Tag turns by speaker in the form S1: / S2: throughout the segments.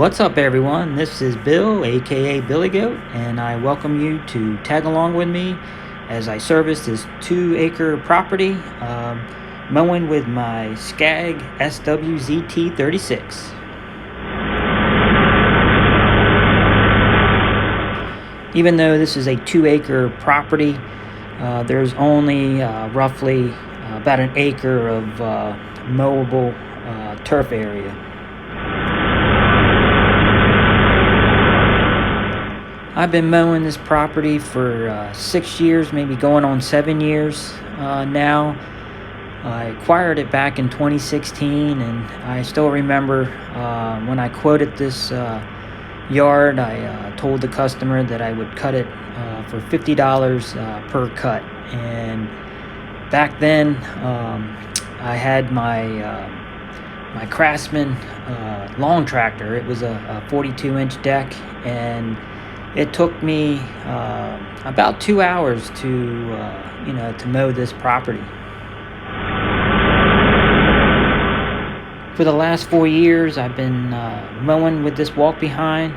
S1: What's up, everyone? This is Bill, aka Billy Goat, and I welcome you to tag along with me as I service this 2-acre property, mowing with my Scag SWZT36. Even though this is a 2-acre property, there's only roughly about an acre of mowable turf area. I've been mowing this property for 6 years, maybe going on 7 years now. I acquired it back in 2016, and I still remember when I quoted this yard, I told the customer that I would cut it for $50 per cut. And back then, I had my Craftsman long tractor. It was a 42-inch deck, and it took me about 2 hours to mow this property. For the last 4 years, I've been mowing with this walk behind,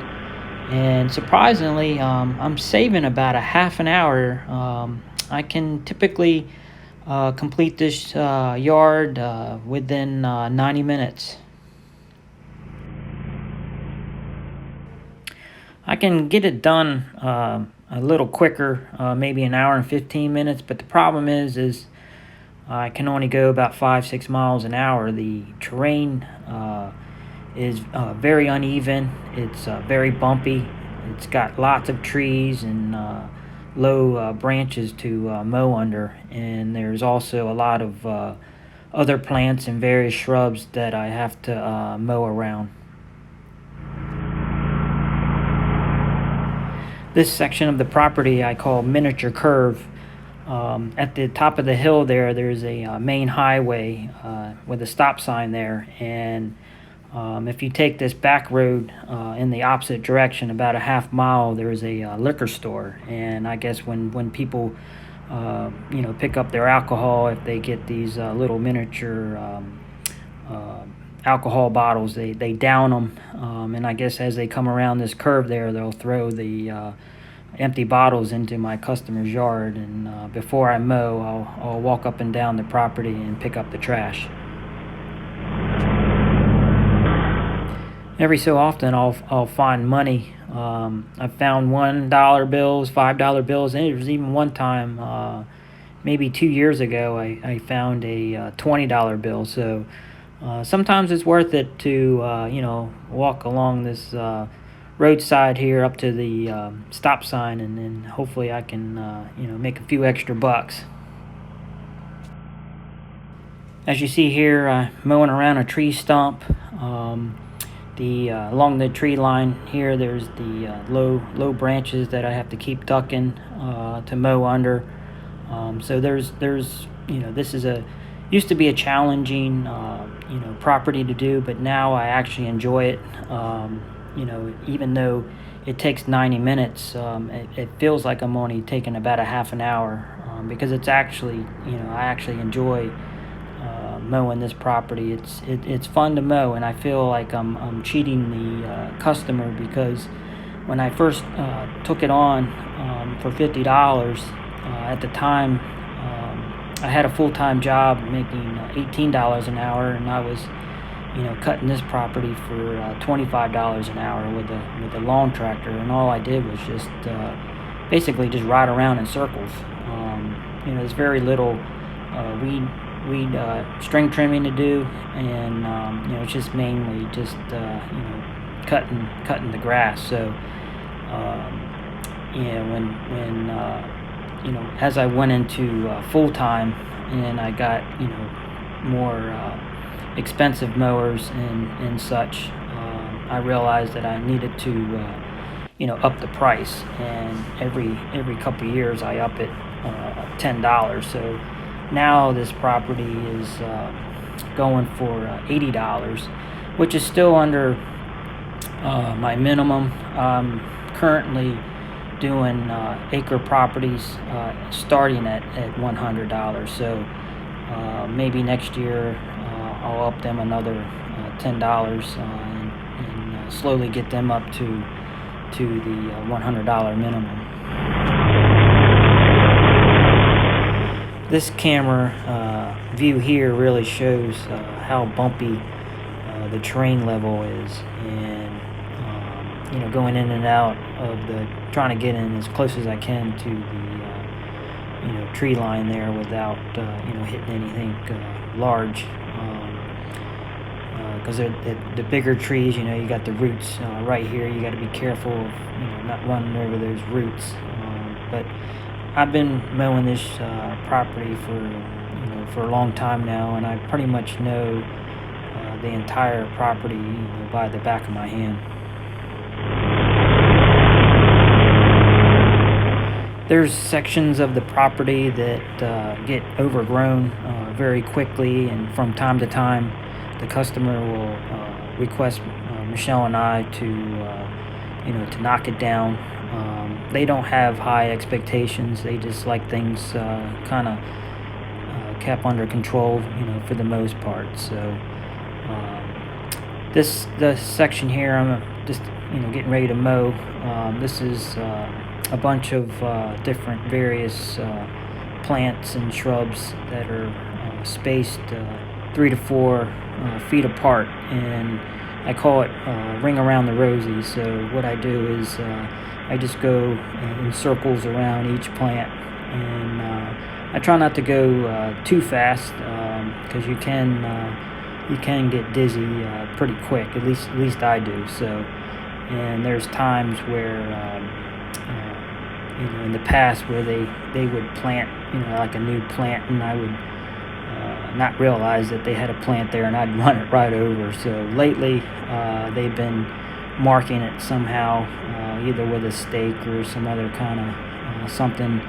S1: and surprisingly, I'm saving about a half an hour. I can typically complete this yard within 90 minutes. I can get it done a little quicker, maybe an hour and 15 minutes, but the problem is I can only go about 5-6 miles an hour. The terrain is very uneven. It's very bumpy. It's got lots of trees and low branches to mow under, and there's also a lot of other plants and various shrubs that I have to mow around. This section of the property I call Miniature Curve. At the top of the hill there's a main highway with a stop sign there, and if you take this back road in the opposite direction about a half mile, there's a liquor store. And I guess when people pick up their alcohol, if they get these little miniature alcohol bottles, they down them, and I guess as they come around this curve there, they'll throw the empty bottles into my customer's yard, and before I mow, I'll walk up and down the property and pick up the trash. Every so often I'll find money. I've found $1 bills, $5 bills, and there was even one time maybe 2 years ago I found a $20 bill. So sometimes it's worth it to walk along this roadside here up to the stop sign, and then hopefully I can make a few extra bucks. As you see here, mowing around a tree stump. Along the tree line here, there's the low branches that I have to keep ducking to mow under. So there's this is used to be a challenging property to do, but now I actually enjoy it. Even though it takes 90 minutes, it feels like I'm only taking about a half an hour, because it's actually, I actually enjoy mowing this property. It's fun to mow, and I feel like I'm cheating the customer, because when I first took it on for $50, at the time I had a full-time job making $18 an hour, and I was cutting this property for $25 an hour with a lawn tractor, and all I did was just basically just ride around in circles. There's very little weed string trimming to do, and it's just mainly just cutting the grass. So when as I went into full time, and I got more expensive mowers and such, I realized that I needed to up the price, and every couple of years I up it $10. So now this property is going for $80, which is still under my minimum. I'm currently doing acre properties starting at $100. So maybe next year I'll up them another $10 and slowly get them up to the $100 minimum. This camera view here really shows how bumpy the terrain level is, and going in and out of trying to get in as close as I can to the tree line there without hitting anything large, because the bigger trees, you got the roots right here. You got to be careful of not running over those roots. But I've been mowing this property for a long time now, and I pretty much know the entire property by the back of my hand. There's sections of the property that get overgrown very quickly, and from time to time the customer will request Michelle and I to knock it down. They don't have high expectations. They just like things kind of kept under control, for the most part. So this section here, I'm just getting ready to mow. This is a bunch of different various plants and shrubs that are spaced 3 to 4 feet apart, and I call it ring around the rosy. So what I do is I just go in circles around each plant, and I try not to go too fast, because you can get dizzy pretty quick. At least I do. So, and there's times where in the past where they would plant like a new plant, and I would not realize that they had a plant there, and I'd run it right over. So lately they've been marking it somehow, either with a stake or some other kind of something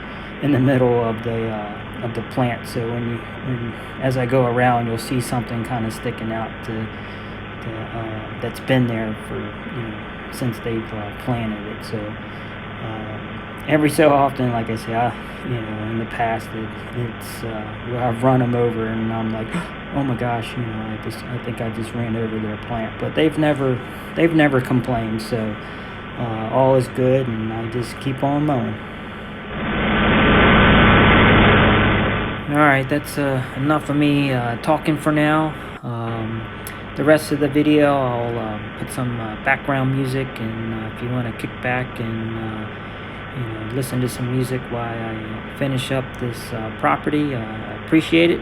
S1: in the middle of the plant. So as I go around, you'll see something kind of sticking out that's been there for since they've planted it. So every so often, like I say, in the past, it's where I've run them over, and I'm like, oh my gosh, I think I just ran over their plant. But they've never complained. So all is good, and I just keep on mowing. All right, that's enough of me talking for now. The rest of the video, I'll put some background music, and if you want to kick back and listen to some music while I finish up this property, I appreciate it.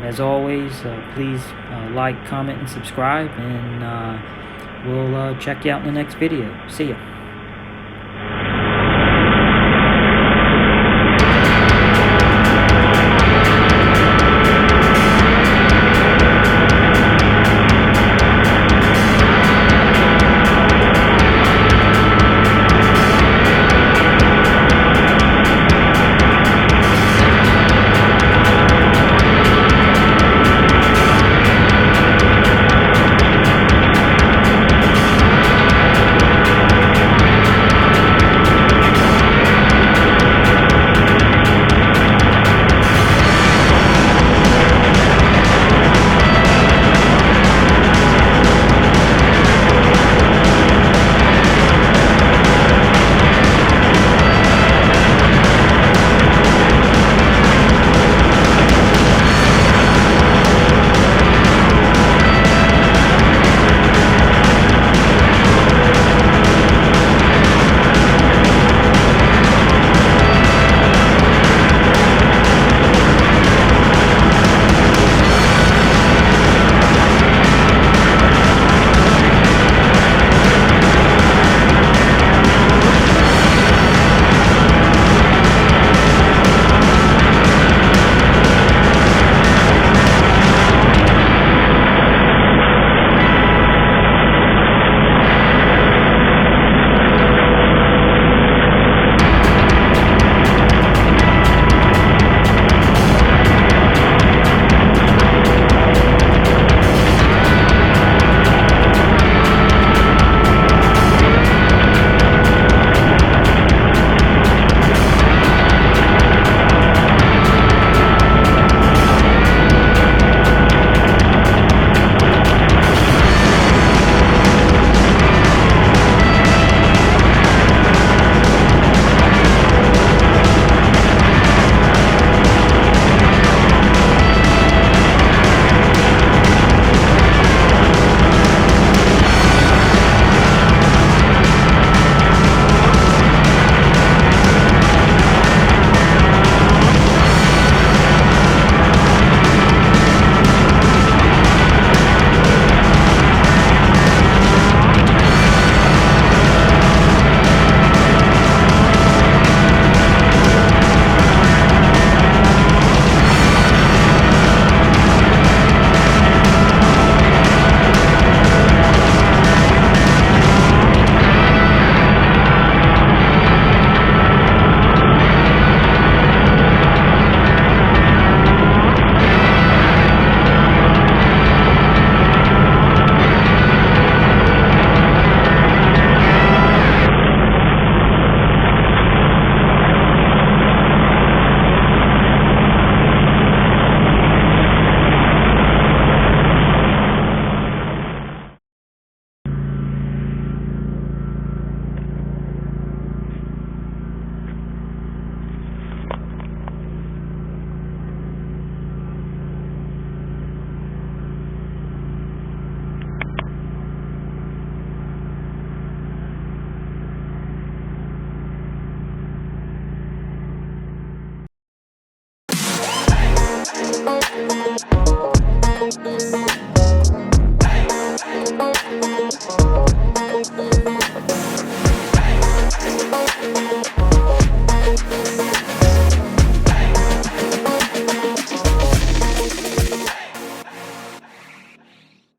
S1: As always, please like, comment, and subscribe, and we'll check you out in the next video. See ya.